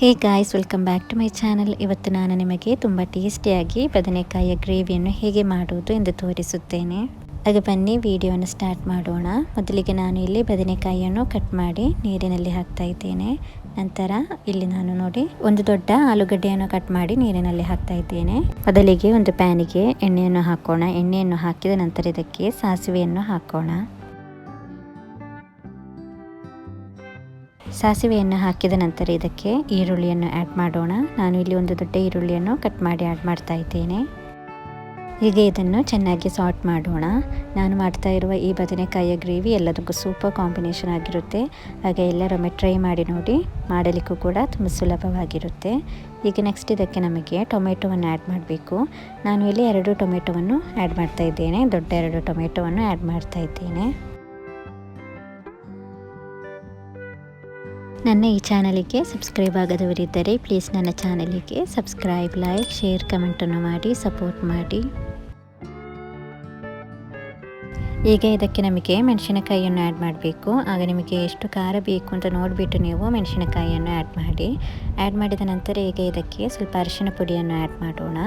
Hey guys, welcome back to my channel. ಇವತ್ತು ನಾನು ನಿಮಗೆ ತುಂಬ ಟೇಸ್ಟಿಯಾಗಿ ಬದನೆಕಾಯಿಯ ಗ್ರೇವಿಯನ್ನು ಹೇಗೆ ಮಾಡುವುದು ಎಂದು ತೋರಿಸುತ್ತೇನೆ. ಆಗ ಬನ್ನಿ ವಿಡಿಯೋನ ಸ್ಟಾರ್ಟ್ ಮಾಡೋಣ. ಮೊದಲಿಗೆ ನಾನು ಇಲ್ಲಿ ಬದನೆಕಾಯಿಯನ್ನು ಕಟ್ ಮಾಡಿ ನೀರಿನಲ್ಲಿ ಹಾಕ್ತಾ ಇದ್ದೇನೆ. ನಂತರ ಇಲ್ಲಿ ನಾನು ನೋಡಿ ಒಂದು ದೊಡ್ಡ ಆಲೂಗಡ್ಡೆಯನ್ನು ಕಟ್ ಮಾಡಿ ನೀರಿನಲ್ಲಿ ಹಾಕ್ತಾ ಇದ್ದೇನೆ. ಮೊದಲಿಗೆ ಒಂದು ಪ್ಯಾನಿಗೆ ಎಣ್ಣೆಯನ್ನು ಹಾಕೋಣ. ಎಣ್ಣೆಯನ್ನು ಹಾಕಿದ ನಂತರ ಇದಕ್ಕೆ ಸಾಸಿವೆಯನ್ನು ಹಾಕೋಣ. ಸಾಸಿವೆಯನ್ನು ಹಾಕಿದ ನಂತರ ಇದಕ್ಕೆ ಈರುಳ್ಳಿಯನ್ನು ಆ್ಯಡ್ ಮಾಡೋಣ. ನಾನು ಇಲ್ಲಿ ಒಂದು ದೊಡ್ಡ ಈರುಳ್ಳಿಯನ್ನು ಕಟ್ ಮಾಡಿ ಆ್ಯಡ್ ಮಾಡ್ತಾ ಇದ್ದೇನೆ. ಹೀಗೆ ಇದನ್ನು ಚೆನ್ನಾಗಿ ಸಾಟ್ ಮಾಡೋಣ. ನಾನು ಮಾಡ್ತಾ ಇರುವ ಈ ಬದನೆಕಾಯಿಯ ಗ್ರೇವಿ ಎಲ್ಲದಕ್ಕೂ ಸೂಪರ್ ಕಾಂಬಿನೇಷನ್ ಆಗಿರುತ್ತೆ. ಹಾಗೆ ಎಲ್ಲರೊಮ್ಮೆ ಟ್ರೈ ಮಾಡಿ ನೋಡಿ, ಮಾಡಲಿಕ್ಕೂ ಕೂಡ ತುಂಬ ಸುಲಭವಾಗಿರುತ್ತೆ. ಈಗ ನೆಕ್ಸ್ಟ್ ಇದಕ್ಕೆ ನಮಗೆ ಟೊಮೆಟೊವನ್ನು ಆ್ಯಡ್ ಮಾಡಬೇಕು. ನಾನು ಇಲ್ಲಿ 2 ಟೊಮೆಟೊವನ್ನು ಆ್ಯಡ್ ಮಾಡ್ತಾ ಇದ್ದೇನೆ. ದೊಡ್ಡ 2 ಟೊಮೆಟೊವನ್ನು ಆ್ಯಡ್ ಮಾಡ್ತಾ ಇದ್ದೇನೆ. ನನ್ನ ಈ ಚಾನಲಿಗೆ ಸಬ್ಸ್ಕ್ರೈಬ್ ಆಗದವರಿದ್ದರೆ ಪ್ಲೀಸ್ ನನ್ನ ಚಾನಲಿಗೆ ಸಬ್ಸ್ಕ್ರೈಬ್, ಲೈಕ್, ಶೇರ್, ಕಮೆಂಟನ್ನು ಮಾಡಿ ಸಪೋರ್ಟ್ ಮಾಡಿ. ಈಗ ಇದಕ್ಕೆ ನಮಗೆ ಮೆಣಸಿನಕಾಯಿಯನ್ನು ಆ್ಯಡ್ ಮಾಡಬೇಕು. ಆಗ ನಿಮಗೆ ಎಷ್ಟು ಖಾರ ಬೇಕು ಅಂತ ನೋಡಿಬಿಟ್ಟು ನೀವು ಮೆಣಸಿನಕಾಯಿಯನ್ನು ಆ್ಯಡ್ ಮಾಡಿ. ಆ್ಯಡ್ ಮಾಡಿದ ನಂತರ ಈಗ ಇದಕ್ಕೆ ಸ್ವಲ್ಪ ಅರಿಶಿನ ಪುಡಿಯನ್ನು ಆ್ಯಡ್ ಮಾಡೋಣ.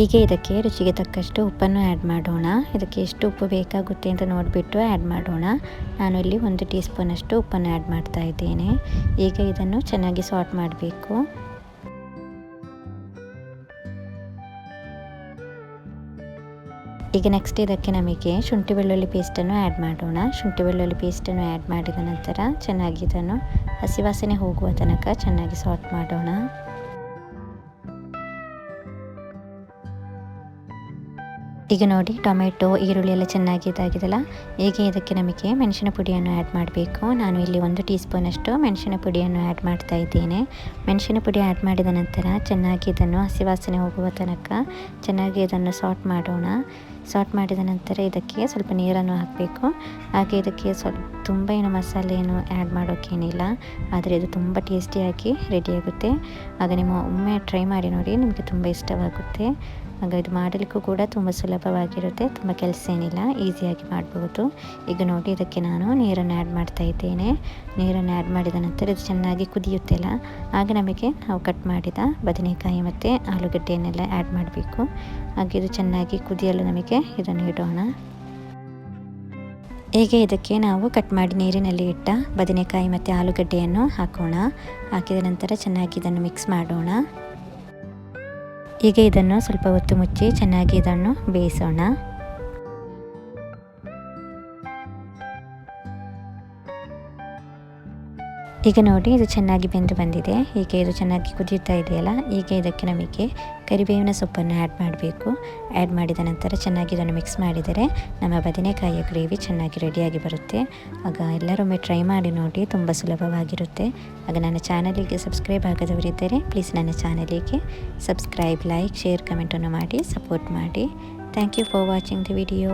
ಈಗ ಇದಕ್ಕೆ ರುಚಿಗೆ ತಕ್ಕಷ್ಟು ಉಪ್ಪನ್ನು ಆ್ಯಡ್ ಮಾಡೋಣ. ಇದಕ್ಕೆ ಎಷ್ಟು ಉಪ್ಪು ಬೇಕಾಗುತ್ತೆ ಅಂತ ನೋಡಿಬಿಟ್ಟು ಆ್ಯಡ್ ಮಾಡೋಣ. ನಾನು ಇಲ್ಲಿ 1 ಟೀ ಸ್ಪೂನಷ್ಟು ಉಪ್ಪನ್ನು ಆ್ಯಡ್ ಮಾಡ್ತಾ ಇದ್ದೇನೆ. ಈಗ ಇದನ್ನು ಚೆನ್ನಾಗಿ ಸಾಟ್ ಮಾಡಬೇಕು. ಈಗ ನೆಕ್ಸ್ಟ್ ಇದಕ್ಕೆ ನಮಗೆ ಶುಂಠಿ ಬೆಳ್ಳುಳ್ಳಿ ಪೇಸ್ಟನ್ನು ಆ್ಯಡ್ ಮಾಡೋಣ. ಶುಂಠಿ ಬೆಳ್ಳುಳ್ಳಿ ಪೇಸ್ಟನ್ನು ಆ್ಯಡ್ ಮಾಡಿದ ನಂತರ ಚೆನ್ನಾಗಿ ಇದನ್ನು ಹಸಿ ವಾಸನೆ ಹೋಗುವ ತನಕ ಚೆನ್ನಾಗಿ ಸಾಟ್ ಮಾಡೋಣ. ಈಗ ನೋಡಿ ಟೊಮೆಟೊ, ಈರುಳ್ಳಿ ಎಲ್ಲ ಚೆನ್ನಾಗಿ ಇದಾಗಿದೆಲ್ಲ. ಈಗ ಇದಕ್ಕೆ ನಮಗೆ ಮೆಣಸಿನ ಪುಡಿಯನ್ನು ಆ್ಯಡ್ ಮಾಡಬೇಕು. ನಾನು ಇಲ್ಲಿ 1 ಟೀ ಸ್ಪೂನಷ್ಟು ಮೆಣಸಿನ ಪುಡಿಯನ್ನು ಆ್ಯಡ್ ಮಾಡ್ತಾ ಇದ್ದೇನೆ. ಮೆಣಸಿನ ಪುಡಿ ಆ್ಯಡ್ ಮಾಡಿದ ನಂತರ ಚೆನ್ನಾಗಿ ಇದನ್ನು ಹಸಿ ವಾಸನೆ ಹೋಗುವ ತನಕ ಚೆನ್ನಾಗಿ ಇದನ್ನು ಸಾಟ್ ಮಾಡೋಣ. ಸಾಟ್ ಮಾಡಿದ ನಂತರ ಇದಕ್ಕೆ ಸ್ವಲ್ಪ ನೀರನ್ನು ಹಾಕಬೇಕು. ಹಾಗೆ ಇದಕ್ಕೆ ತುಂಬ ಏನು ಮಸಾಲೆ ಏನು ಆ್ಯಡ್ ಮಾಡೋಕ್ಕೇನಿಲ್ಲ, ಆದರೆ ಇದು ತುಂಬ ಟೇಸ್ಟಿಯಾಗಿ ರೆಡಿಯಾಗುತ್ತೆ. ಆಗ ನಿಮ್ಮ ಒಮ್ಮೆ ಟ್ರೈ ಮಾಡಿ ನೋಡಿ, ನಿಮಗೆ ತುಂಬ ಇಷ್ಟವಾಗುತ್ತೆ. ಆಗ ಇದು ಮಾಡಲಿಕ್ಕೂ ಕೂಡ ತುಂಬ ಸುಲಭವಾಗಿರುತ್ತೆ. ತುಂಬ ಕೆಲಸ ಏನಿಲ್ಲ, ಈಸಿಯಾಗಿ ಮಾಡ್ಬೋದು. ಈಗ ನೋಡಿ ಇದಕ್ಕೆ ನಾನು ನೀರನ್ನು ಆ್ಯಡ್ ಮಾಡ್ತಾ ಇದ್ದೇನೆ. ನೀರನ್ನು ಆ್ಯಡ್ ಮಾಡಿದ ನಂತರ ಇದು ಚೆನ್ನಾಗಿ ಕುದಿಯುತ್ತೆಲ್ಲ, ಆಗ ನಮಗೆ ನಾವು ಕಟ್ ಮಾಡಿದ ಬದನೆಕಾಯಿ ಮತ್ತು ಆಲೂಗಡ್ಡೆಯನ್ನೆಲ್ಲ ಆ್ಯಡ್ ಮಾಡಬೇಕು. ಹಾಗೆ ಇದು ಚೆನ್ನಾಗಿ ಕುದಿಯಲು ನಮಗೆ ಇದನ್ನು ಇಡೋಣ. ಹೀಗೆ ಇದಕ್ಕೆ ನಾವು ಕಟ್ ಮಾಡಿ ನೀರಿನಲ್ಲಿ ಇಟ್ಟ ಬದನೆಕಾಯಿ ಮತ್ತು ಆಲೂಗಡ್ಡೆಯನ್ನು ಹಾಕೋಣ. ಹಾಕಿದ ನಂತರ ಚೆನ್ನಾಗಿ ಇದನ್ನು ಮಿಕ್ಸ್ ಮಾಡೋಣ. ಈಗ ಇದನ್ನು ಸ್ವಲ್ಪ ಹೊತ್ತು ಮುಚ್ಚಿ ಚೆನ್ನಾಗಿ ಇದನ್ನು ಬೇಯಿಸೋಣ. ಈಗ ನೋಡಿ ಇದು ಚೆನ್ನಾಗಿ ಬೆಂದು ಬಂದಿದೆ. ಹೀಗೆ ಇದು ಚೆನ್ನಾಗಿ ಕುದಿಯುತ್ತಾ ಇದೆಯಲ್ಲ, ಈಗ ಇದಕ್ಕೆ ನಮಗೆ ಕರಿಬೇವಿನ ಸೊಪ್ಪನ್ನು ಆ್ಯಡ್ ಮಾಡಬೇಕು. ಆ್ಯಡ್ ಮಾಡಿದ ನಂತರ ಚೆನ್ನಾಗಿ ಇದನ್ನು ಮಿಕ್ಸ್ ಮಾಡಿದರೆ ನಮ್ಮ ಬದನೆಕಾಯಿಯ ಗ್ರೇವಿ ಚೆನ್ನಾಗಿ ರೆಡಿಯಾಗಿ ಬರುತ್ತೆ. ಆಗ ಎಲ್ಲರೊಮ್ಮೆ ಟ್ರೈ ಮಾಡಿ ನೋಡಿ, ತುಂಬ ಸುಲಭವಾಗಿರುತ್ತೆ. ಆಗ ನನ್ನ ಚಾನಲಿಗೆ ಸಬ್ಸ್ಕ್ರೈಬ್ ಆಗದವರಿದ್ದರೆ ಪ್ಲೀಸ್ ನನ್ನ ಚಾನಲಿಗೆ ಸಬ್ಸ್ಕ್ರೈಬ್, ಲೈಕ್, ಶೇರ್, ಕಮೆಂಟನ್ನು ಮಾಡಿ ಸಪೋರ್ಟ್ ಮಾಡಿ. Thank you for watching the video.